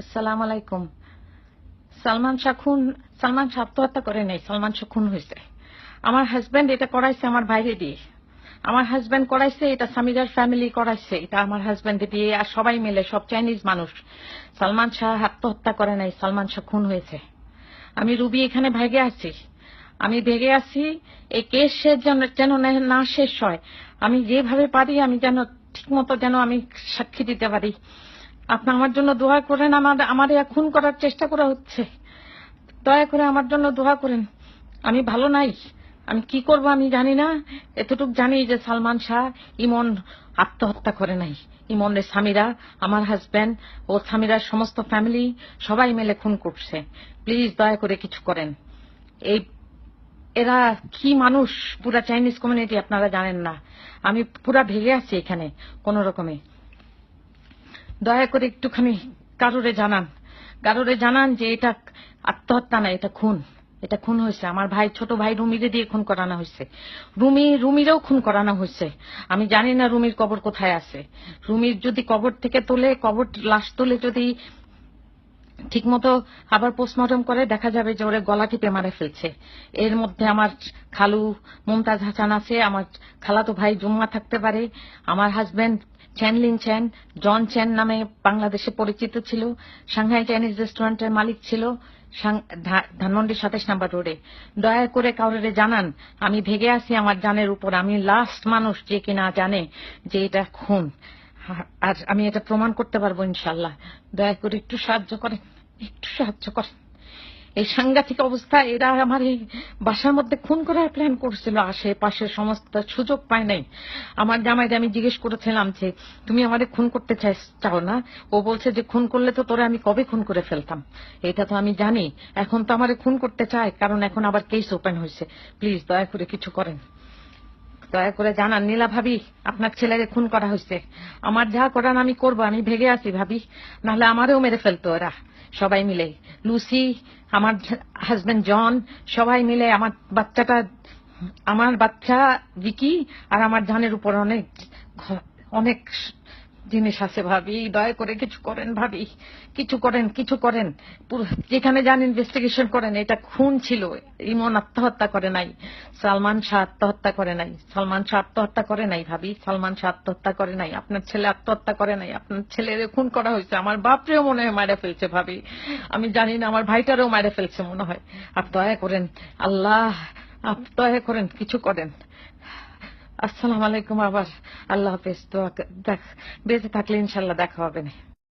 আসসালামু আলাইকুম। সালমান শাহ আত্মহত্যা করে নাই, সালমান শাহ খুন হয়েছে। আমার হাজবেন্ড এটা করাইছে আমার বাইরে দিয়ে। আমার হাজবেন্ড করাইছে এটা, সামিরার ফ্যামিলি করাইছে এটা আমার হাজবেন্ড দিয়ে, আর সবাই মিলে, সব চাইনিজ মানুষ। সালমান শাহ আত্মহত্যা করে নাই, সালমান শাহ খুন হয়েছে। আমি রুবি এখানে ভেগে আছি, আমি ভেগে আছি। এই কেস যেন না শেষ হয়। আমি যেভাবে পারি আমি যেন ঠিক মতো যেন আমি সাক্ষী দিতে পারি। আপনি আমার জন্য দোয়া করেন। আমার খুন করার চেষ্টা করা হচ্ছে, দয়া করে আমার জন্য দোয়া করেন। আমি ভালো নাই, আমি কি করব আমি জানি না। এতটুক জানি যে সালমান শাহ ইমন আত্মহত্যা করে নাই। ইমনের স্বামীরা, আমার হাজবেন্ড ও স্বামীরার সমস্ত ফ্যামিলি সবাই মিলে খুন করছে। প্লিজ দয়া করে কিছু করেন। এই এরা কি মানুষ, পুরা চাইনিজ কমিউনিটি আপনারা জানেন না। আমি পুরা ভেগে আছি এখানে কোন রকমে। দয়া করে একটুখানি কারোরে জানান যে এটা আত্মহত্যা না, এটা খুন। এটা খুন হয়েছে। আমার ভাই, ছোট ভাই রুমিরে দিয়ে খুন করানো হয়েছে। রুমিরেও খুন করানো হয়েছে। আমি জানি না রুমির কবর কোথায় আছে। রুমির যদি কবর থেকে লাশ তুলে যদি ঠিক মতো আবার পোস্টমর্টম করে, দেখা যাবে যে ওরে গলা টিপে মারে ফেলছে। এর মধ্যে আমার খালু মুমতাজ হাসান আছে, আমার খালাতো ভাই জুম্মা থাকতে পারে, আমার হাজবেন্ড চ্যানলিন চ্যান, জন চ্যান নামে বাংলাদেশে পরিচিত ছিল, সাংহাই চাইনিজ রেস্টুরেন্টের মালিক ছিল ধানমন্ডি 27 নম্বর রোডে। দয়া করে কাউরে জানান আমি ভেগে আছি আমার জানের উপর। আমি লাস্ট মানুষ যে কিনা জানে যে এটা খুন, আর আমি এটা প্রমাণ করতে পারবো ইনশাল্লাহ। দয়া করে একটু সাহায্য করেন, একটু সাহায্য করেন। এই সাংঘাতিক অবস্থায় এরা আমার এই বাসার মধ্যে খুন করার প্ল্যান করছিল। আশেপাশে সমস্ত সুযোগ পায় নাই। আমার জামাইকে আমি জিজ্ঞেস করেছিলাম যে তুমি আমাদের খুন করতে চাও না? ও বলছে যে খুন করলে তো তোরা আমি কবে খুন করে ফেলতাম। এটা তো আমি জানি। এখন তো আমারে খুন করতে চায়, কারণ এখন আবার কেস ওপেন হয়েছে। প্লিজ দয়া করে কিছু করেন, দয়া করে জানান। নীলা ভাবি, আপনার ছেলেকে খুন করা হয়েছে। আমার যা করার আমি করবো, আমি ভেগে আছি ভাবি, নাহলে আমারেও মেরে ফেলতো ওরা সবাই মিলে। লুসি, আমার হাজবেন্ড জন, সবাই মিলে আমার বাচ্চা ভিকি আর আমার জানের উপর অনেক অনেক জিনিস আছে ভাবি। দয়া করে কিছু করেন ভাবি, কিছু করেন। যেখানে যান ইনভেস্টিগেশন করেন। এটা খুন ছিল। ইমন আত্মহত্যা করে নাই, সালমান শাহ আত্মহত্যা করে নাই। সালমান শাহ আত্মহত্যা করে নাই ভাবি, সালমান শাহ আত্মহত্যা করে নাই। আপনার ছেলে আত্মহত্যা করে নাই, আপনার ছেলের খুন করা হয়েছে। আমার বাপরেও মনে হয় মারা ফেলছে ভাবি, আমি জানি না। আমার ভাইটারেও মারা ফেলছে মনে হয়। আর দয়া করেন আল্লাহ, দয়া করেন কিছু করেন। আসসালামু আলাইকুম। আবার আল্লাহ হাফেজ। বেঁচে থাকলে ইনশাল্লাহ দেখা হবে না।